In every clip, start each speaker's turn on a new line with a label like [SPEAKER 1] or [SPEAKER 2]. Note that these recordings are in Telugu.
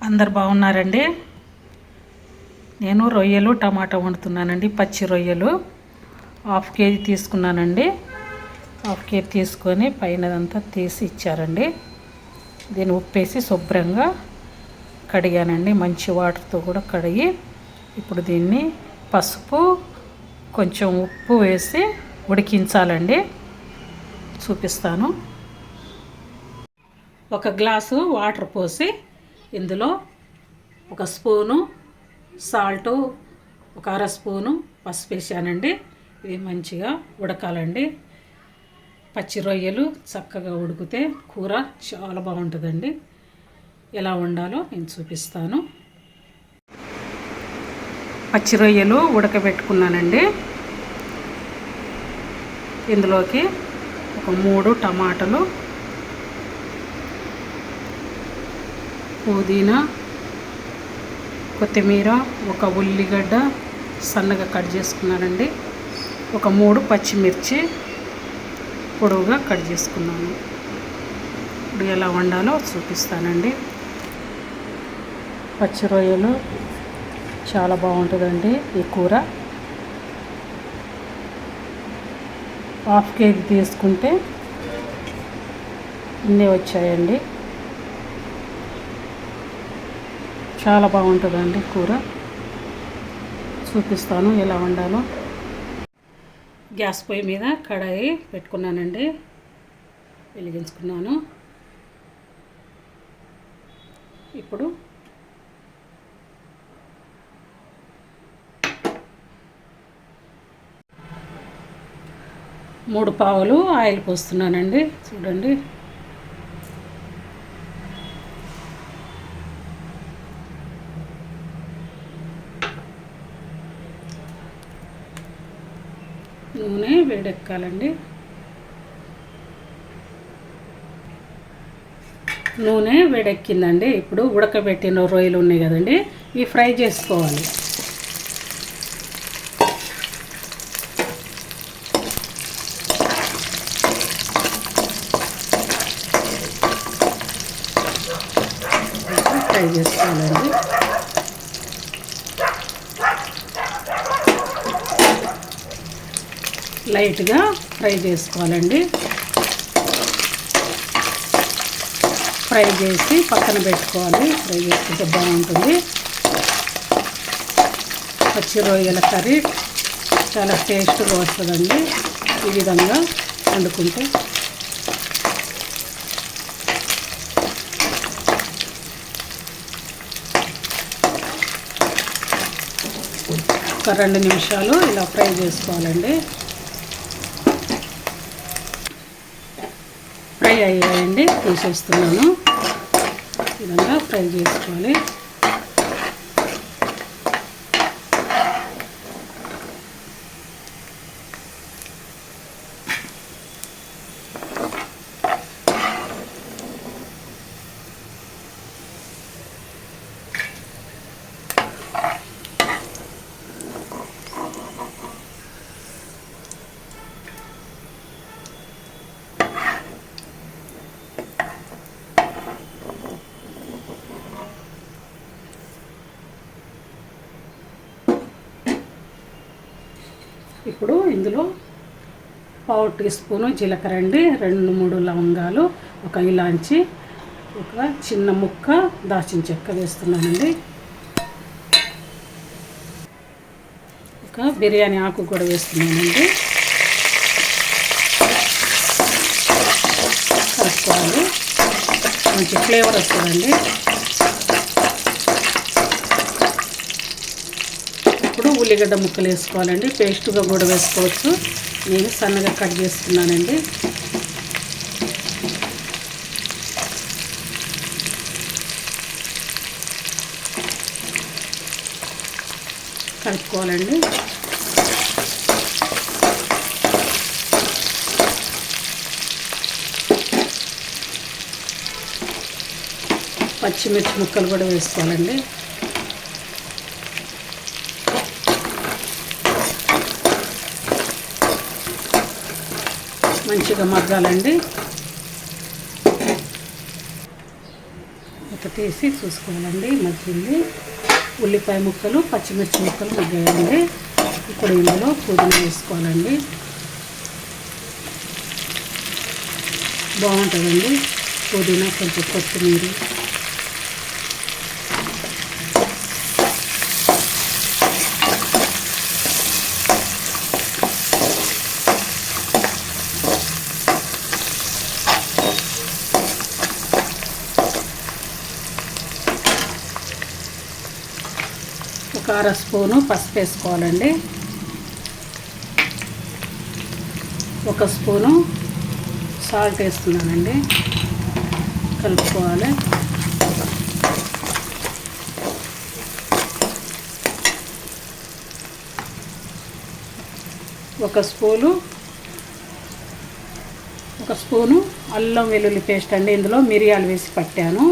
[SPEAKER 1] అందరు బాగున్నారండి. నేను రొయ్యలు టమాటా వండుతున్నానండి. పచ్చి రొయ్యలు 1/2 కేజీ తీసుకున్నానండి. 1/2 కేజీ తీసుకొని పైనదంతా తీసి ఇచ్చారండి. దీన్ని ఉప్పేసి శుభ్రంగా కడిగానండి. మంచి వాటర్తో కూడా కడిగి ఇప్పుడు దీన్ని పసుపు కొంచెం ఉప్పు వేసి ఉడికించాలండి. చూపిస్తాను. 1 గ్లాసు వాటర్ పోసి ఇందులో 1 స్పూను సాల్టు, 1/2 స్పూను పసుపు వేసానండి. ఇది మంచిగా ఉడకాలండి. పచ్చి రొయ్యలు చక్కగా ఉడికితే కూర చాలా బాగుంటుందండి. ఎలా వండాలో నేను చూపిస్తాను. పచ్చి రొయ్యలు ఉడకబెట్టుకున్నానండి. ఇందులోకి 3 టమాటాలు, పుదీనా, కొత్తిమీర, 1 ఉల్లిగడ్డ సన్నగా కట్ చేసుకున్నానండి. 3 పచ్చిమిర్చి పొడవుగా కట్ చేసుకున్నాను. ఇప్పుడు ఎలా వండాలో చూపిస్తానండి. పచ్చి రొయ్యలు చాలా బాగుంటుందండి. ఈ కూర 1/2 కేజీ తీసుకుంటే ఇన్ని వచ్చాయండి. చాలా బాగుంటుందండి కూర. చూపిస్తాను ఎలా వండాలో. గ్యాస్ పొయ్యి మీద కడాయి పెట్టుకున్నానండి. వెలిగించుకున్నాను. ఇప్పుడు మూడు పావులు ఆయిల్ పోస్తున్నానండి. చూడండి. నూనె వేడెక్కాలండి. నూనె వేడెక్కిందండి. ఇప్పుడు ఉడకబెట్టిన రొయ్యలు ఉన్నాయి కదండి, ఇవి ఫ్రై చేసుకోవాలి. ఫ్రై చేసుకోవాలండి. లైట్గా ఫ్రై చేసుకోవాలండి. ఫ్రై చేసి పక్కన పెట్టుకోవాలి. ఫ్రై చేసుకుంటే బాగుంటుంది. పచ్చి రొయ్యల కర్రీ చాలా టేస్ట్గా వస్తుందండి ఈ విధంగా వండుకుంటే. ఒక 2 నిమిషాలు ఇలా ఫ్రై చేసుకోవాలండి. ఫ్రై అయ్యాయండి, తీసేస్తున్నాను. ఈ విధంగా ఫ్రై చేసుకోవాలి. ఇప్పుడు ఇందులో 1/2 టీ స్పూను జీలకర్ర అండి, 2-3 లవంగాలు, 1 ఇలాంచి, 1 చిన్న ముక్క దాల్చిన చెక్క వేస్తున్నానండి. 1 బిర్యానీ ఆకు కూడా వేస్తున్నానండి. కలుపుకోవాలి. మంచి ఫ్లేవర్ వస్తుందండి. ఇప్పుడు ఉల్లిగడ్డ ముక్కలు వేసుకోవాలండి. పేస్ట్గా కూడా వేసుకోవచ్చు. నేను సన్నగా కట్ చేసుకున్నానండి. కలుపుకోవాలండి. పచ్చిమిర్చి ముక్కలు కూడా వేసుకోవాలండి. మంచిగా మగ్గాలండి. తీసి చూసుకోవాలండి. మగ్గింది. ఉల్లిపాయ ముక్కలు, పచ్చిమిర్చి ముక్కలు మగ్గాయండి. ఇప్పుడు ఇందులో పుదీనా వేసుకోవాలండి. బాగుంటుందండి పుదీనా, కొంచెం కొత్తిమీర. ఒక అర స్పూను పసుపు వేసుకోవాలండి. ఒక స్పూను సాల్ట్ వేస్తున్నానండి. కలుపుకోవాలి. ఒక స్పూను అల్లం వెల్లుల్లి పేస్ట్ అండి. ఇందులో మిరియాలు వేసి పట్టాను.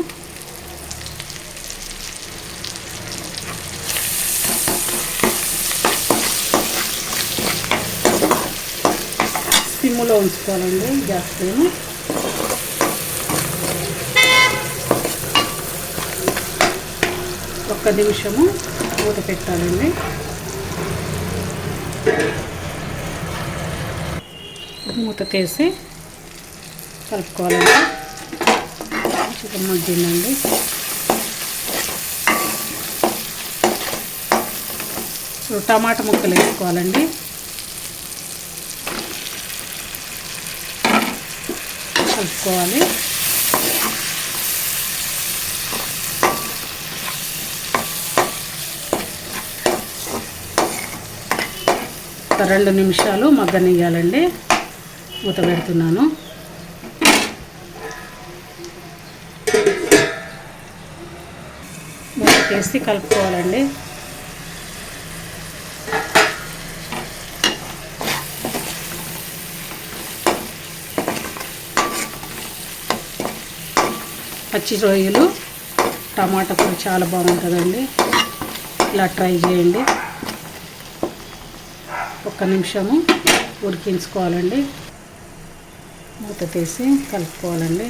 [SPEAKER 1] సిమ్లో ఉంచుకోవాలండి గ్యాస్ ఫ్లేమ్. ఒక్క నిమిషము మూత పెట్టాలండి. మూత తీసి కలుపుకోవాలండి. చికెన్ మగ్గిందండి. ఇప్పుడు టమాటా ముక్కలు వేసుకోవాలండి. కలుపుకోవాలి. ఒక 2 నిమిషాలు మగ్గనియ్యాలండి. మూత పెడుతున్నాను. మూత వేసి కలుపుకోవాలండి. పచ్చి రొయ్యలు టమాటా కూడా చాలా బాగుంటుందండి. ఇలా ట్రై చేయండి. ఒక్క నిమిషము ఉడికించుకోవాలండి. మూత తీసి కలుపుకోవాలండి.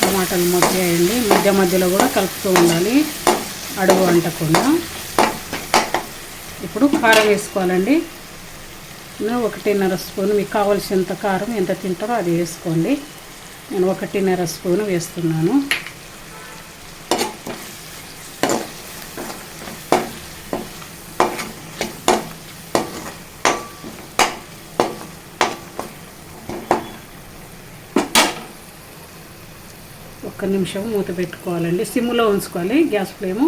[SPEAKER 1] టమాటాలు మగ్గాయండి. మధ్య మధ్యలో కూడా కలుపుతూ ఉండాలి, అడుగు అంటకుండా. ఇప్పుడు కారం వేసుకోవాలండి. 1.5 స్పూన్, మీకు కావాల్సినంత కారం ఎంత తింటారో అది వేసుకోండి. నేను 1.5 స్పూన్ వేస్తున్నాను. ఒక్క నిమిషం మూత పెట్టుకోవాలండి. సిమ్లో ఉంచుకోవాలి గ్యాస్ ఫ్లేము.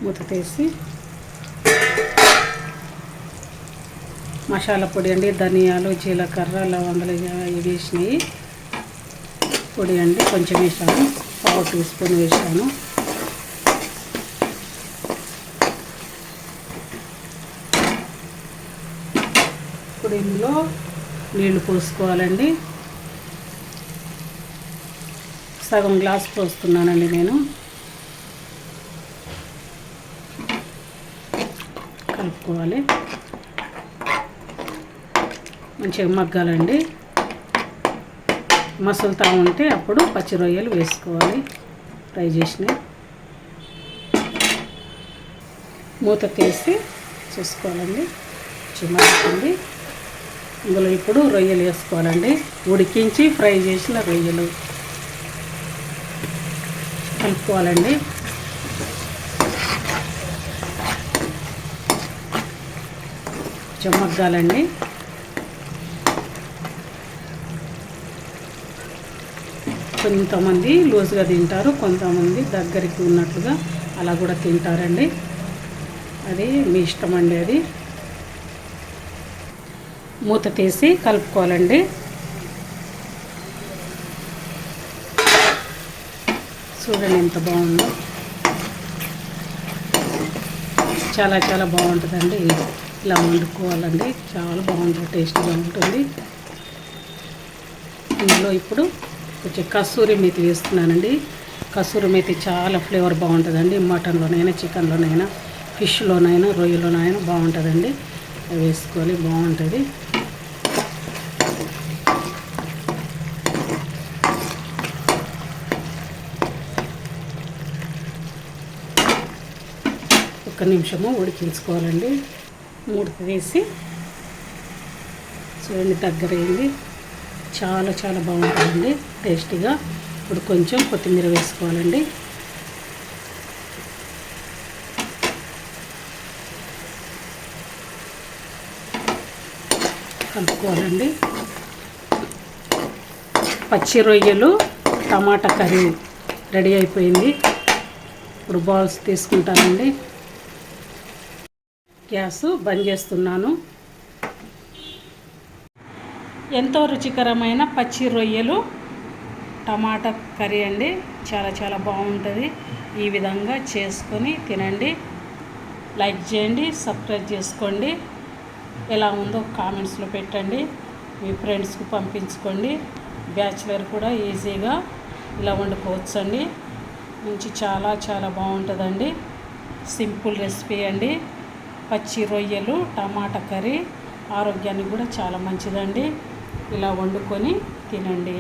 [SPEAKER 1] మూత తీసి మసాలా పొడి అండి. ధనియాలు, జీలకర్ర, లవంగాలు ఇవి వేసినాయి పొడి అండి. కొంచెం వేసాను, 1/2 టీ స్పూన్ వేసాను. ఇప్పుడు ఇందులో నీళ్లు పోసుకోవాలండి. సగం గ్లాస్ పోస్తున్నానండి నేను. కలుపుకోవాలి. మంచిగా మగ్గాలండి. మసులుతూ ఉంటే అప్పుడు పచ్చి రొయ్యలు వేసుకోవాలి ఫ్రై చేసినవి. మూత తీసి చూసుకోవాలండి. చిమ్మకుంది. ఇందులో ఇప్పుడు రొయ్యలు వేసుకోవాలండి. ఉడికించి ఫ్రై చేసిన రొయ్యలు కలుపుకోవాలండి. మగ్గాలండి. కొంతమంది లూజ్గా తింటారు, కొంతమంది దగ్గరికి ఉన్నట్లుగా అలా కూడా తింటారండి. అది మీ ఇష్టం అండి. అది మూత తీసి కలుపుకోవాలండి. చూడండి ఎంత బాగుందో. చాలా చాలా బాగుంటుందండి. ఇలా వండుకోవాలండి. చాలా బాగుంటుంది, టేస్ట్గా ఉంటుంది. ఇందులో ఇప్పుడు కొంచెం కస్తూరి మేతి వేస్తున్నానండి. కస్తూరి మేతి చాలా ఫ్లేవర్ బాగుంటుందండి. మటన్లోనైనా, చికెన్లోనైనా, ఫిష్లోనైనా, రొయ్యలోనైనా బాగుంటుందండి. అవి వేసుకోవాలి, బాగుంటుంది. ఒక్క నిమిషము ఉడికించుకోవాలండి. మూడు తీసి చూడండి, దగ్గర అయింది. చాలా చాలా బాగుంటుందండి, టేస్టీగా. ఇప్పుడు కొంచెం కొత్తిమీర వేసుకోవాలండి. కలుపుకోవాలండి. పచ్చి రొయ్యలు టమాటా కర్రీ రెడీ అయిపోయింది. ఇప్పుడు బాల్స్ తీసుకుంటానండి. గ్యాస్ బంద్ చేస్తున్నాను. ఎంతో రుచికరమైన పచ్చి రొయ్యలు టమాటా కర్రీ అండి. చాలా చాలా బాగుంటుంది. ఈ విధంగా చేసుకొని తినండి. లైక్ చేయండి, సబ్స్క్రైబ్ చేసుకోండి. ఎలా ఉందో కామెంట్స్లో పెట్టండి. మీ ఫ్రెండ్స్కి పంపించుకోండి. బ్యాచిలర్ కూడా ఈజీగా ఇలా వండుకోవచ్చండి. చాలా చాలా బాగుంటుందండి. సింపుల్ రెసిపీ అండి. పచ్చి రొయ్యలు టమాటా కర్రీ ఆరోగ్యానికి కూడా చాలా మంచిదండి. ఇలా వండుకొని తినండి.